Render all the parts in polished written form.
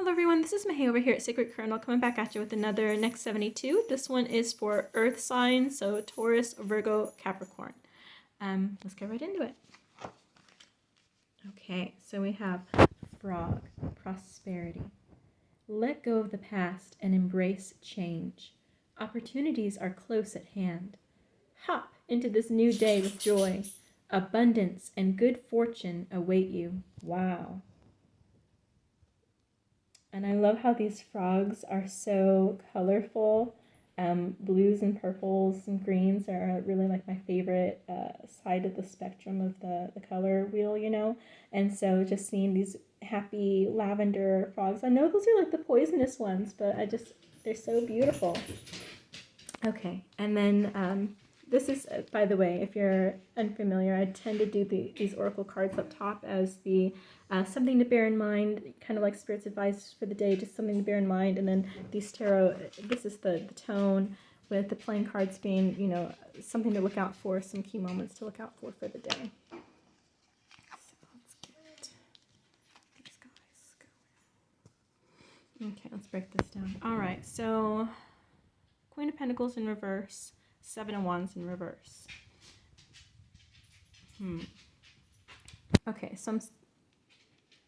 Hello everyone, this is Mahay over here at Sacred Kernel, coming back at you with another Next 72. This one is for Earth signs, so Taurus, Virgo, Capricorn. Let's get right into it. Okay, so we have Frog, Prosperity. Let go of the past and embrace change. Opportunities are close at hand. Hop into this new day with joy. Abundance and good fortune await you. Wow. And I love how these frogs are so colorful. Blues and purples and greens are really like my favorite side of the spectrum of the color wheel, you know? And so just seeing these happy lavender frogs, I know those are like the poisonous ones, but they're so beautiful. Okay, and then this is, by the way, if you're unfamiliar, I tend to do these oracle cards up top as the something to bear in mind, kind of like Spirit's advice for the day, just something to bear in mind. And then these tarot, this is the tone, with the playing cards being, you know, something to look out for, some key moments to look out for the day. So let's get these guys going. Okay, let's break this down. All right, so Queen of Pentacles in reverse, Seven of Wands in reverse. Okay, so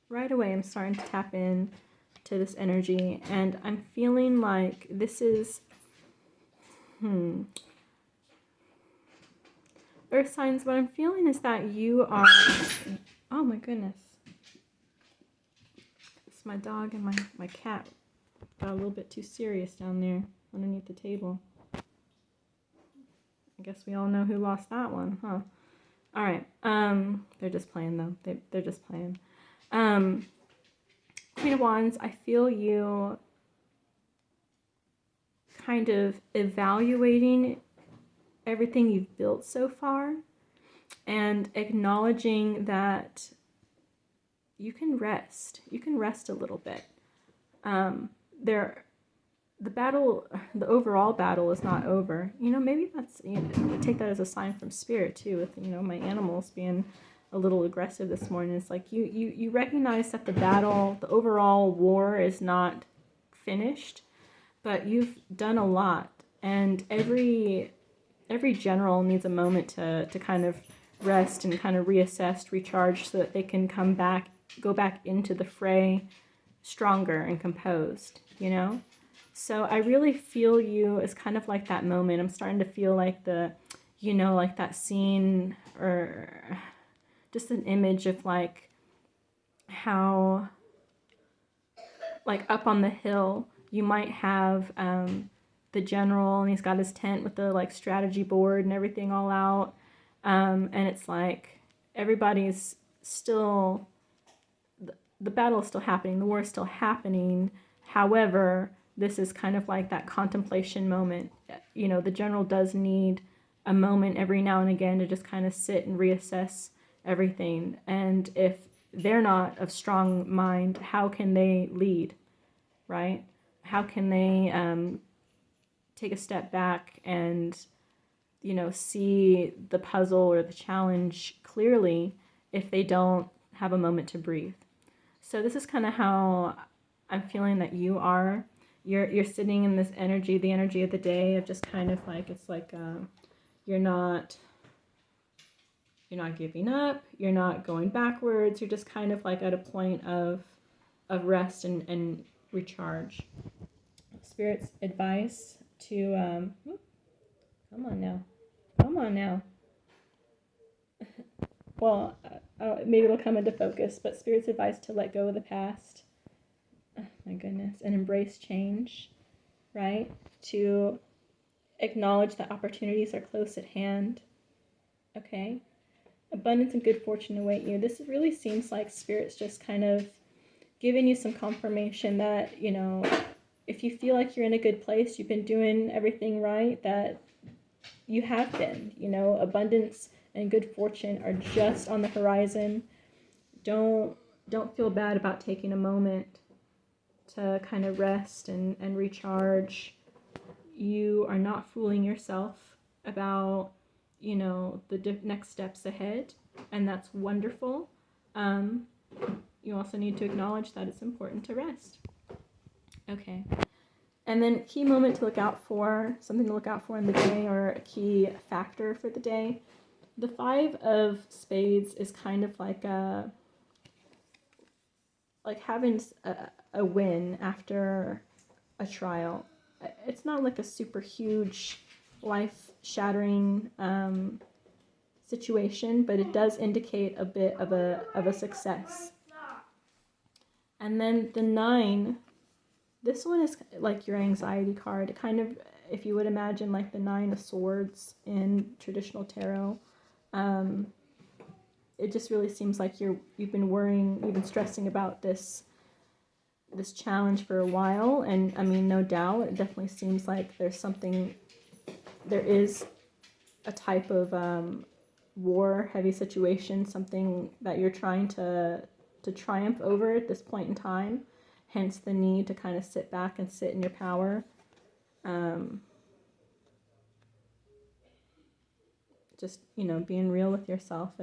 right away I'm starting to tap in to this energy, and I'm feeling like this is Earth signs. What I'm feeling is that you are, oh my goodness, it's my dog and my cat got a little bit too serious down there underneath the table. I guess we all know who lost that one, huh? All right. They're just playing though. They're just playing. Queen of Wands, I feel you kind of evaluating everything you've built so far and acknowledging that you can rest. You can rest a little bit. The overall battle is not over. You know, maybe that's, you know, take that as a sign from Spirit too, with, you know, my animals being a little aggressive this morning. It's like you recognize that the overall war is not finished, but you've done a lot, and every general needs a moment to kind of rest and kind of reassess, recharge, so that they can go back into the fray stronger and composed, you know? So I really feel you as kind of like that moment. I'm starting to feel like like that scene, or just an image of like how, like up on the hill, you might have the general, and he's got his tent with the like strategy board and everything all out. And it's like everybody's still, the battle is still happening, the war is still happening. However, this is kind of like that contemplation moment. You know, the general does need a moment every now and again to just kind of sit and reassess everything. And if they're not of strong mind, how can they lead, right? How can they take a step back and, you know, see the puzzle or the challenge clearly if they don't have a moment to breathe? So this is kind of how I'm feeling that you are. You're sitting in this energy, the energy of the day, of just kind of like, it's like you're not giving up, you're not going backwards, you're just kind of like at a point of rest and recharge. Spirit's advice to come on now. Well, maybe it'll come into focus, but Spirit's advice to let go of the past. Oh my goodness. And embrace change, right? To acknowledge that opportunities are close at hand. Okay? Abundance and good fortune await you. This really seems like Spirit's just kind of giving you some confirmation that, you know, if you feel like you're in a good place, you've been doing everything right, that you have been, you know, abundance and good fortune are just on the horizon. Don't feel bad about taking a moment to kind of rest and recharge. You are not fooling yourself about, you know, the next steps ahead, and that's wonderful. You also need to acknowledge that it's important to rest. Okay. And then key moment to look out for, something to look out for in the day, or a key factor for the day. The 5 of Spades is kind of like having a win after a trial. It's not like a super huge, life-shattering situation, but it does indicate a bit of a success. And then the 9, this one is like your anxiety card. It kind of, if you would imagine like the 9 of Swords in traditional tarot, it just really seems like you've been worrying, you've been stressing about this challenge for a while. And I mean, no doubt, it definitely seems like there is a type of war, heavy situation, something that you're trying to triumph over at this point in time. Hence the need to kind of sit back and sit in your power. Just, being real with yourself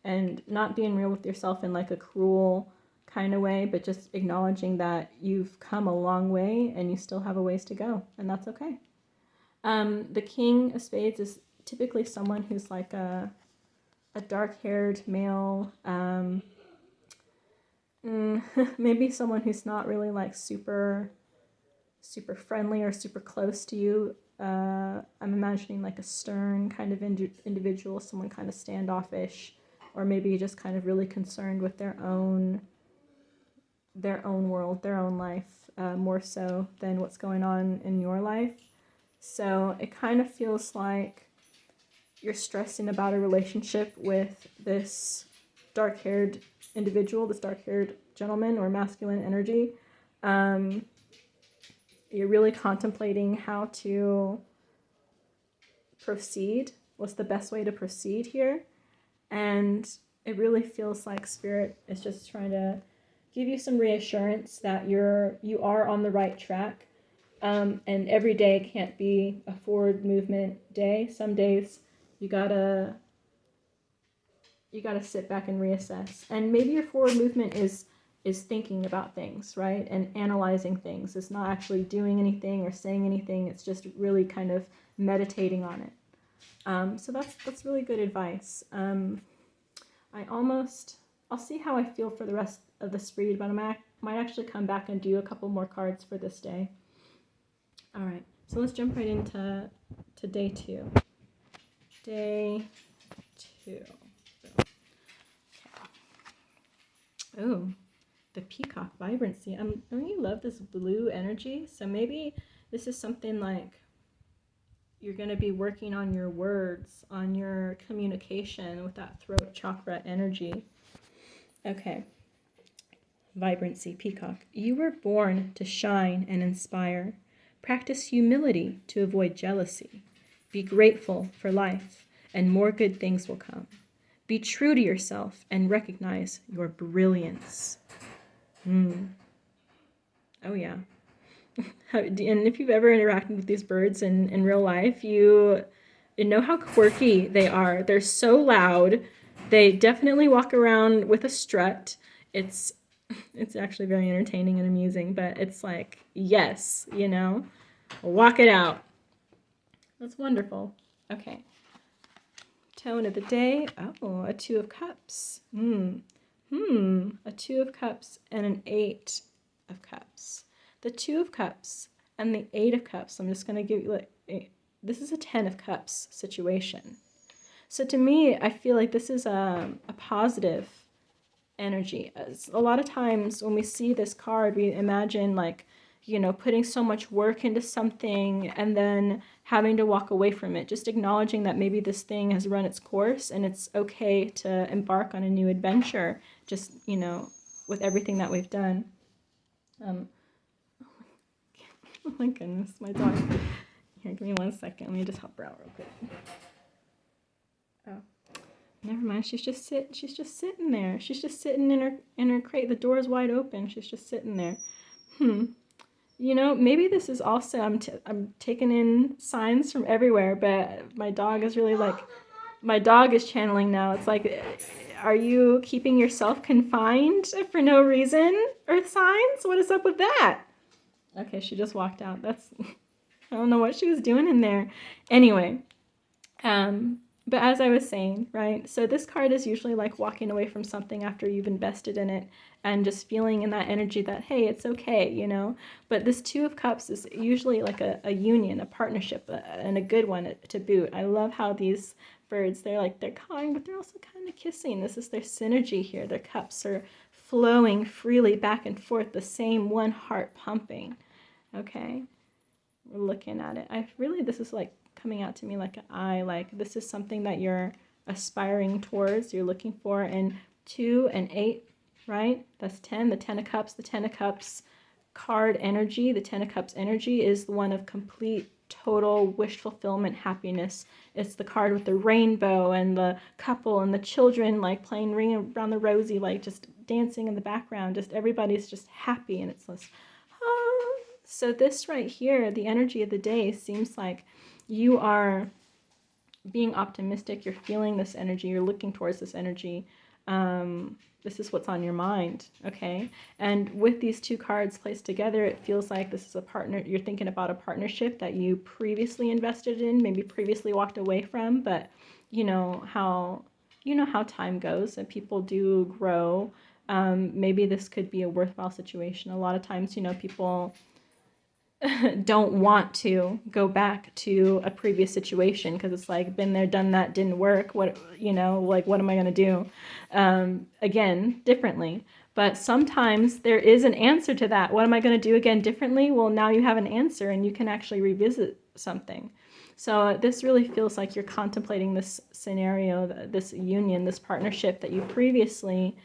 and not being real with yourself in like a cruel kind of way, but just acknowledging that you've come a long way and you still have a ways to go, and that's okay. The King of Spades is typically someone who's like a dark-haired male, maybe someone who's not really like super friendly or super close to you. I'm imagining like a stern kind of individual, someone kind of standoffish, or maybe just kind of really concerned with their own world, their own life, more so than what's going on in your life. So it kind of feels like you're stressing about a relationship with this dark-haired individual, this dark-haired gentleman or masculine energy. You're really contemplating how to proceed. What's the best way to proceed here? And it really feels like Spirit is just trying to give you some reassurance that you are on the right track. And every day can't be a forward movement day. Some days you gotta sit back and reassess. And maybe your forward movement is thinking about things, right? And analyzing things. It's not actually doing anything or saying anything. It's just really kind of meditating on it. So that's really good advice. I'll see how I feel for the rest of this read, but I might actually come back and do a couple more cards for this day. All right, so let's jump right into day 2. Day 2. Oh, the Peacock Vibrancy. I really love this blue energy. So maybe this is something like you're going to be working on your words, on your communication with that throat chakra energy. Okay. Vibrancy, Peacock. You were born to shine and inspire. Practice humility to avoid jealousy. Be grateful for life, and more good things will come. Be true to yourself and recognize your brilliance. Oh, yeah. And if you've ever interacted with these birds in real life, you know how quirky they are. They're so loud. They definitely walk around with a strut. It's actually very entertaining and amusing, but it's like, yes, walk it out. That's wonderful. Okay. Tone of the day. Oh, a 2 of Cups. A 2 of Cups and an 8 of Cups. The 2 of Cups and the 8 of Cups. I'm just going to give you this is a 10 of Cups situation. So to me, I feel like this is a positive energy. A lot of times when we see this card, we imagine putting so much work into something and then having to walk away from it, just acknowledging that maybe this thing has run its course and it's okay to embark on a new adventure, just, with everything that we've done. Oh my goodness, my dog. Here, give me 1 second. Let me just help her out real quick. Oh, never mind. She's just sitting there. She's just sitting in her crate. The door is wide open. She's just sitting there. Maybe this is also, I'm taking in signs from everywhere, but my dog is really my dog is channeling now. It's like, are you keeping yourself confined for no reason, Earth signs? What is up with that? Okay, she just walked out. That's, I don't know what she was doing in there. Anyway, but as I was saying, right, so this card is usually like walking away from something after you've invested in it and just feeling in that energy that, hey, it's okay, you know. But this Two of Cups is usually like a union, a partnership, and a good one to boot. I love how these birds, they're cawing, but they're also kind of kissing. This is their synergy here. Their cups are flowing freely back and forth, the same one heart pumping. Okay, we're looking at it. This is like coming out to me like an eye, like this is something that you're aspiring towards, you're looking for. And 2 and 8, right? That's 10, the 10 of Cups. The 10 of Cups card energy, the 10 of Cups energy is the one of complete, total wish fulfillment, happiness. It's the card with the rainbow and the couple and the children like playing Ring Around the Rosie, like just dancing in the background, just everybody's just happy, and it's this, ah. So this right here, the energy of the day seems like you are being optimistic, you're feeling this energy, you're looking towards this energy. This is what's on your mind, okay? And with these two cards placed together, it feels like this is a partner. You're thinking about a partnership that you previously invested in, maybe previously walked away from, but you know how time goes and people do grow. Maybe this could be a worthwhile situation. A lot of times, people don't want to go back to a previous situation because it's like, been there, done that, didn't work. What am I going to do again differently? But sometimes there is an answer to that. What am I going to do again differently? Well, now you have an answer and you can actually revisit something. So this really feels like you're contemplating this scenario, this union, this partnership that you previously,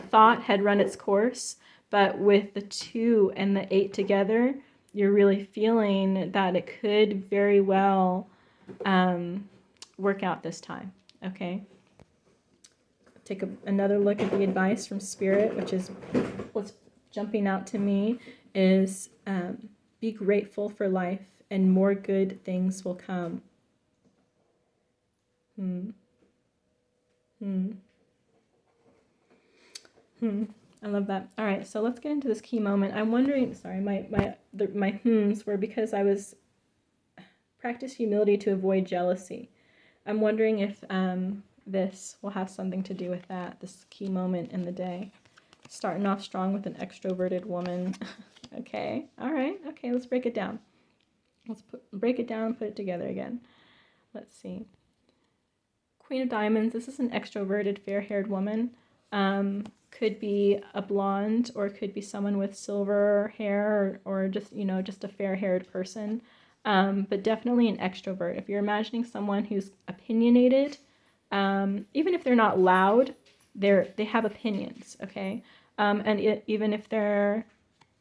thought had run its course. But with the 2 and the 8 together, you're really feeling that it could very well work out this time, okay? Take another look at the advice from Spirit, which is what's jumping out to me is be grateful for life and more good things will come. I love that. All right, so let's get into this key moment. I'm wondering, sorry, my hmms were because I was practice humility to avoid jealousy. I'm wondering if this will have something to do with that, this key moment in the day. Starting off strong with an extroverted woman. Okay, all right, okay, let's break it down. Let's break it down and put it together again. Let's see. Queen of Diamonds, this is an extroverted, fair-haired woman. Could be a blonde or could be someone with silver hair or just, just a fair-haired person. But definitely an extrovert. If you're imagining someone who's opinionated, even if they're not loud, they have opinions, okay? Even if they're,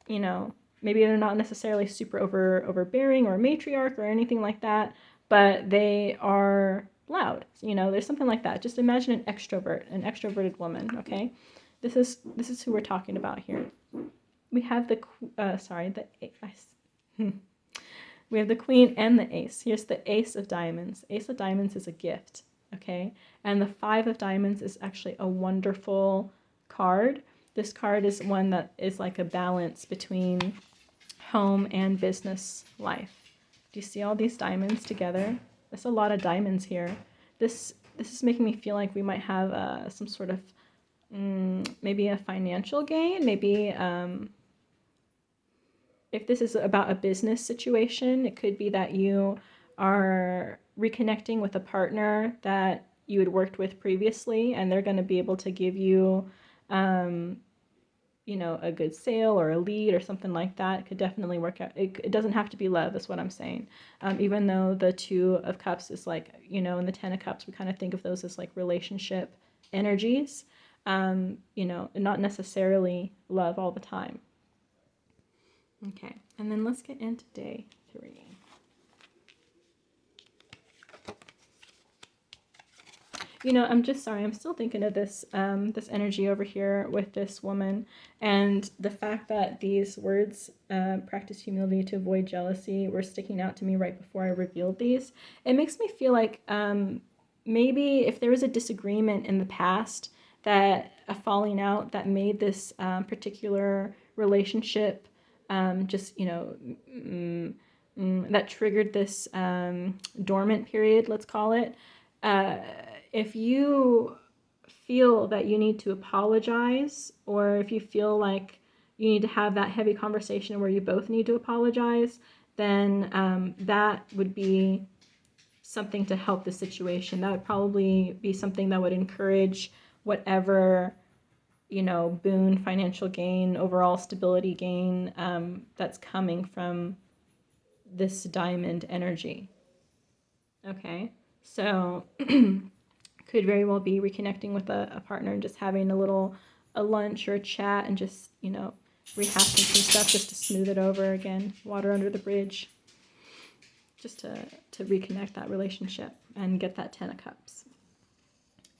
maybe they're not necessarily super overbearing or matriarch or anything like that, but they are loud. There's something like that. Just imagine an extroverted woman, okay? This is who we're talking about here. We have we have the Queen and the Ace. Here's the Ace of Diamonds. Ace of Diamonds is a gift, okay? And the 5 of Diamonds is actually a wonderful card. This card is one that is like a balance between home and business life. Do you see all these diamonds together? There's a lot of diamonds here. This is making me feel like we might have some sort of maybe a financial gain, maybe if this is about a business situation, it could be that you are reconnecting with a partner that you had worked with previously, and they're going to be able to give you, a good sale or a lead or something like that. It could definitely work out. It doesn't have to be love, is what I'm saying. Even though the 2 of Cups is like, and the 10 of Cups, we kind of think of those as like relationship energies. Not necessarily love all the time. Okay, and then let's get into day 3. I'm just sorry, I'm still thinking of this this energy over here with this woman, and the fact that these words, practice humility to avoid jealousy, were sticking out to me right before I revealed these. It makes me feel like maybe if there was a disagreement in the past, that a falling out that made this particular relationship just, that triggered this dormant period, let's call it. If you feel that you need to apologize, or if you feel like you need to have that heavy conversation where you both need to apologize, then that would be something to help the situation. That would probably be something that would encourage whatever, boon, financial gain, overall stability gain that's coming from this diamond energy. Okay, so could very well be reconnecting with a partner and just having a lunch or a chat and just, rehashing some stuff just to smooth it over again, water under the bridge, just to reconnect that relationship and get that 10 of Cups.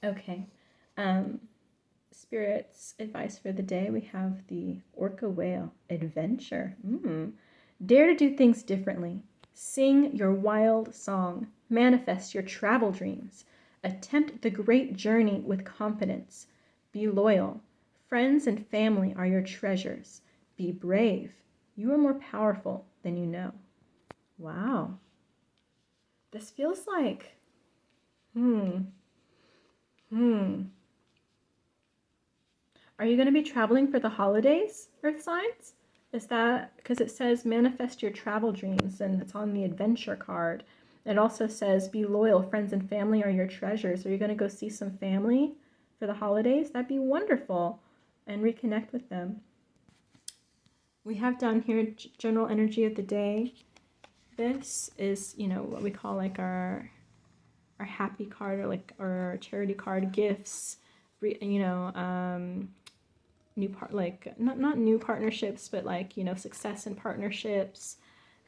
Okay, Spirit's advice for the day, we have the Orca Whale, adventure. Dare to do things differently. Sing your wild song. Manifest your travel dreams. Attempt the great journey with confidence. Be loyal. Friends and family are your treasures. Be brave. You are more powerful than you know. Wow. This feels like, Are you going to be traveling for the holidays, Earth signs? Is that because it says manifest your travel dreams and it's on the adventure card? It also says be loyal, friends and family are your treasures. Are you going to go see some family for the holidays? That'd be wonderful, and reconnect with them. We have down here general energy of the day. This is, what we call like our happy card, or our charity card, gifts, not new partnerships, but success in partnerships.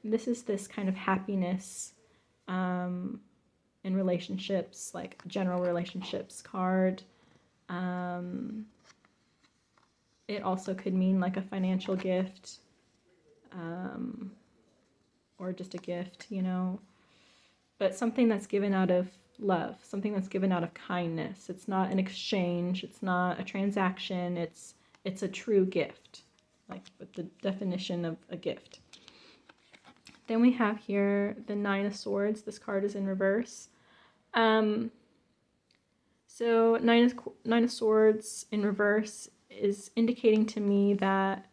This is this kind of happiness in relationships, like general relationships card. It also could mean like a financial gift, or just a gift, but something that's given out of love, something that's given out of kindness. It's not an exchange, it's not a transaction, it's a true gift, like with the definition of a gift. Then we have here the 9 of Swords. This card is in reverse. So 9 of Swords in reverse is indicating to me that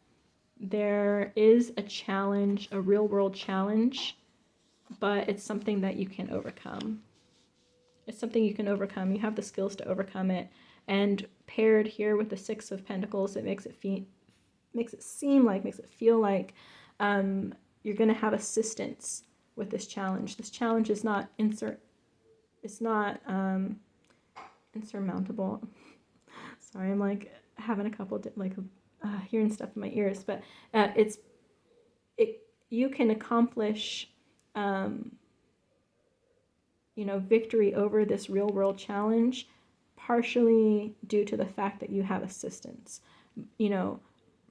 there is a challenge, a real world challenge, but it's something that you can overcome. It's something you can overcome. You have the skills to overcome it. And paired here with the 6 of Pentacles, it makes it feel like you're going to have assistance with this challenge. This challenge is not insurmountable. Sorry, I'm like having a couple hearing stuff in my ears, but you can accomplish victory over this real world challenge, partially due to the fact that you have assistance,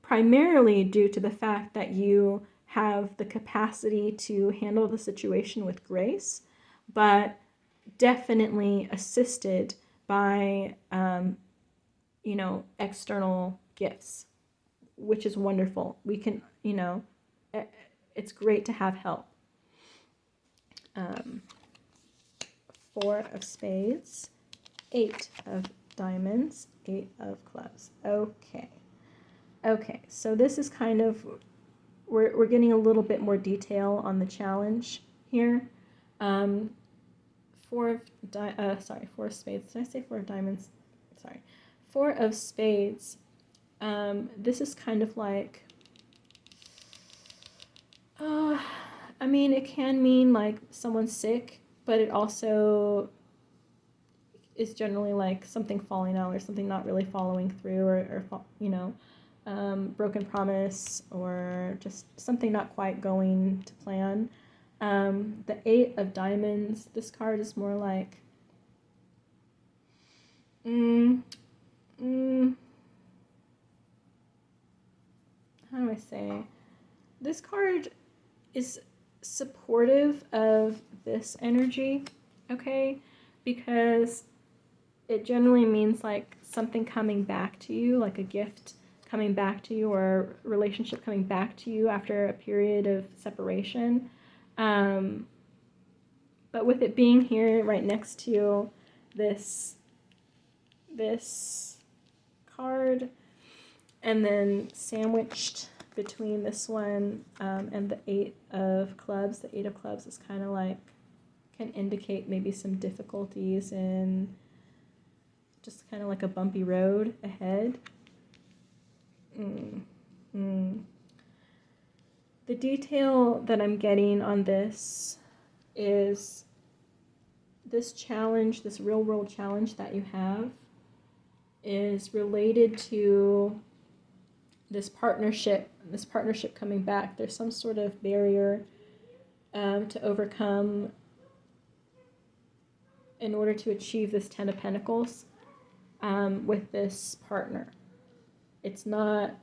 primarily due to the fact that you have the capacity to handle the situation with grace, but definitely assisted by, external gifts, which is wonderful. We can, it's great to have help. 4 of Spades, 8 of Diamonds, 8 of Clubs. Okay, so this is kind of, we're getting a little bit more detail on the challenge here. 4 of Spades. Did I say 4 of Diamonds? Sorry. 4 of Spades. This is kind of like, it can mean like someone's sick, but it also is generally like something falling out or something not really following through, or broken promise, or just something not quite going to plan. The 8 of Diamonds, this card is more like, how do I say? This card is supportive of this energy, okay? Because it generally means like something coming back to you, like a gift coming back to you, or a relationship coming back to you after a period of separation. But with it being here right next to this card, and then sandwiched between this one and the Eight of Clubs. The Eight of Clubs is kind of like, can indicate maybe some difficulties and just kind of like a bumpy road ahead. The detail that I'm getting on this is this challenge, this real world challenge that you have, is related to this partnership coming back. There's some sort of barrier to overcome in order to achieve this Ten of Pentacles with this partner. It's not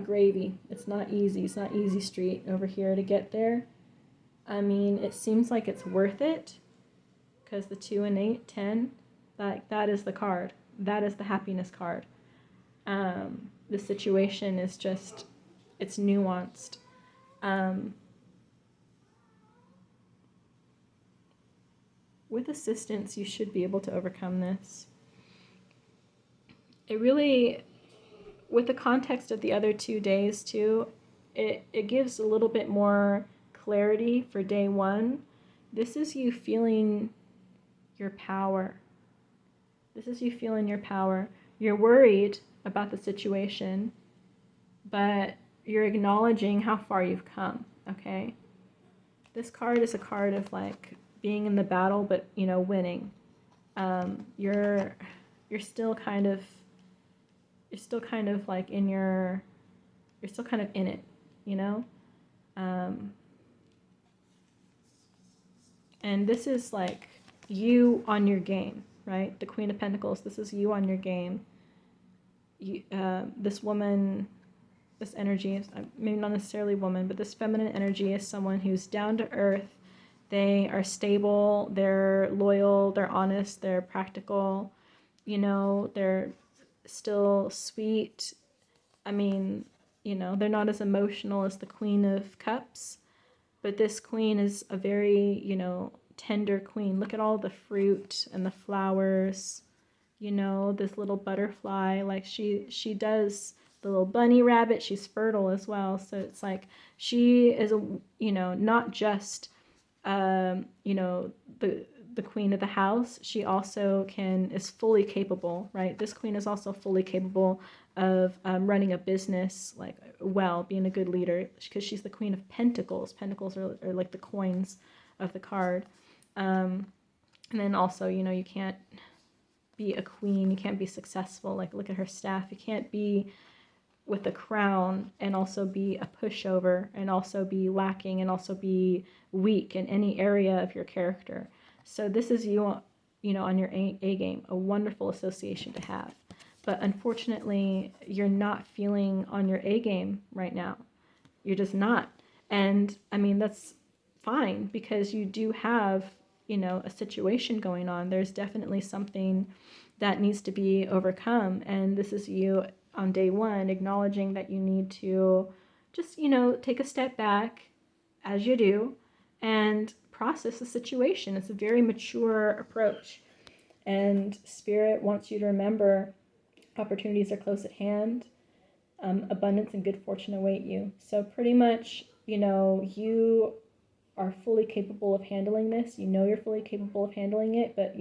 gravy. It's not easy. It's not easy street over here to get there. I mean, it seems like it's worth it, because the 2 and 8, 10, that is the card. That is the happiness card. The situation is just, it's nuanced. With assistance, you should be able to overcome this. It really, with the context of the other 2 days too, it gives a little bit more clarity for day 1. This is you feeling your power. This is you feeling your power. You're worried about the situation, but you're acknowledging how far you've come, okay? This card is a card of like being in the battle, but winning. You're still kind of like you're still kind of in it, and this is like you on your game, right? The Queen of Pentacles, this is you on your game. This woman, this energy is maybe not necessarily woman, but this feminine energy is someone who's down to earth. They are stable, they're loyal, they're honest, they're practical, they're still sweet. I mean, they're not as emotional as the Queen of Cups, but this queen is a very, tender queen. Look at all the fruit and the flowers, this little butterfly, like she does the little bunny rabbit. She's fertile as well. So it's like she is not just, the queen of the house. She also is fully capable, right? This queen is also fully capable of running a business being a good leader, because she's the Queen of Pentacles. Pentacles are like the coins of the card. And then also, you can't be a queen, you can't be successful. Like, look at her staff. You can't be with a crown and also be a pushover and also be lacking and also be weak in any area of your character. So this is you, on your A game, a wonderful association to have. But unfortunately, you're not feeling on your A game right now. You're just not. And I mean, that's fine, because you do have, a situation going on. There's definitely something that needs to be overcome. And this is you on day 1, acknowledging that you need to just, take a step back, as you do, and process the situation. It's a very mature approach. And Spirit wants you to remember opportunities are close at hand. Abundance and good fortune await you. So pretty much, you are fully capable of handling this. You're fully capable of handling it, but,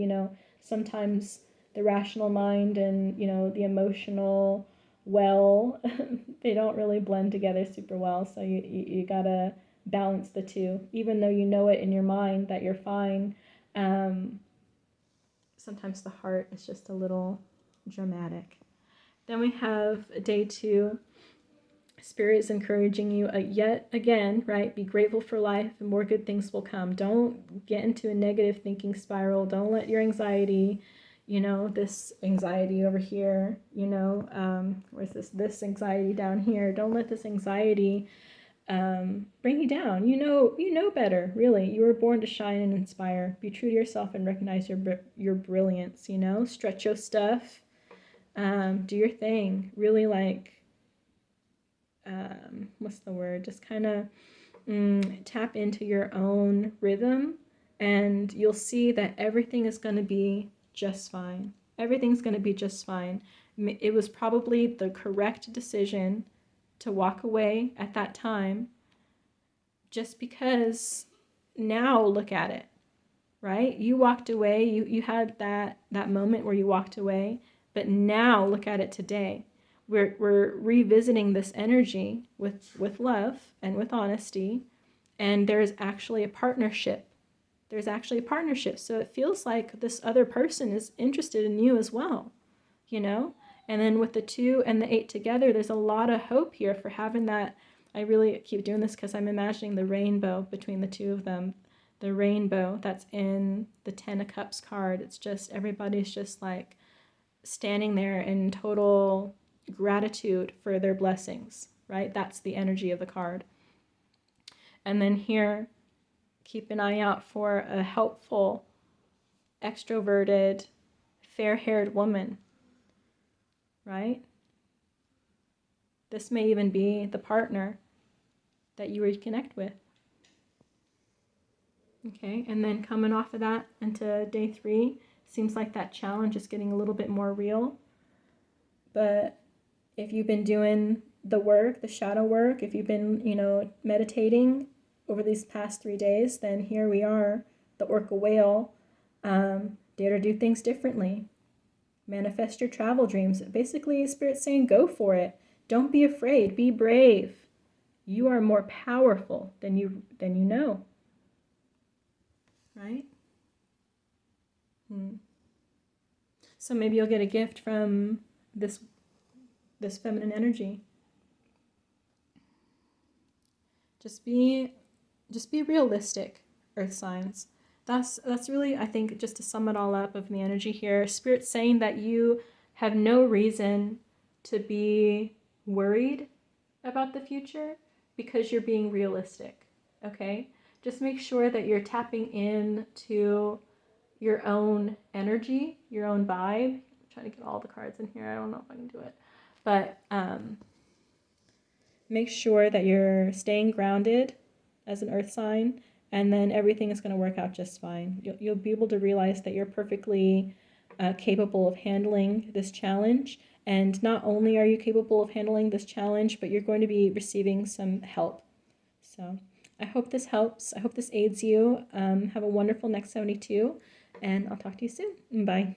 sometimes the rational mind and, the emotional they don't really blend together super well. So you gotta balance the two. Even though you know it in your mind that you're fine, sometimes the heart is just a little dramatic. Then we have day 2. Spirit is encouraging you yet again, right? Be grateful for life and more good things will come. Don't get into a negative thinking spiral. Don't let your anxiety, this anxiety over here, where's this anxiety down here? Don't let this anxiety bring you down. You know better, really. You were born to shine and inspire. Be true to yourself and recognize your brilliance, stretch your stuff. Do your thing. Really like, what's the word? Just kind of tap into your own rhythm, and you'll see that everything is going to be just fine. Everything's going to be just fine. It was probably the correct decision to walk away at that time, just because now look at it, right? You walked away, you had that moment where you walked away, but now look at it today. We're revisiting this energy with love and with honesty, and there's actually a partnership. There's actually a partnership. So it feels like this other person is interested in you as well, you know? And then with the 2 and the 8 together, there's a lot of hope here for having that. I really keep doing this because I'm imagining the rainbow between the 2 of them. The rainbow that's in the 10 of Cups card. It's just, everybody's just like standing there in total gratitude for their blessings, right? That's the energy of the card. And then here, keep an eye out for a helpful, extroverted, fair-haired woman, right? This may even be the partner that you reconnect with. Okay, and then coming off of that into day 3, seems like that challenge is getting a little bit more real. But if you've been doing the work, the shadow work, if you've been, meditating over these past 3 days, then here we are, the orca whale. Dare to do things differently. Manifest your travel dreams. Basically, Spirit's saying go for it. Don't be afraid. Be brave. You are more powerful than you know. Right? So maybe you'll get a gift from this feminine energy. Just be realistic, earth signs. That's really, I think, just to sum it all up of the energy here, Spirit's saying that you have no reason to be worried about the future because you're being realistic, okay? Just make sure that you're tapping into your own energy, your own vibe. I'm trying to get all the cards in here. I don't know if I can do it. But make sure that you're staying grounded as an earth sign, and then everything is going to work out just fine. You'll be able to realize that you're perfectly capable of handling this challenge. And not only are you capable of handling this challenge, but you're going to be receiving some help. So I hope this helps. I hope this aids you. Have a wonderful Next 72, and I'll talk to you soon. Bye.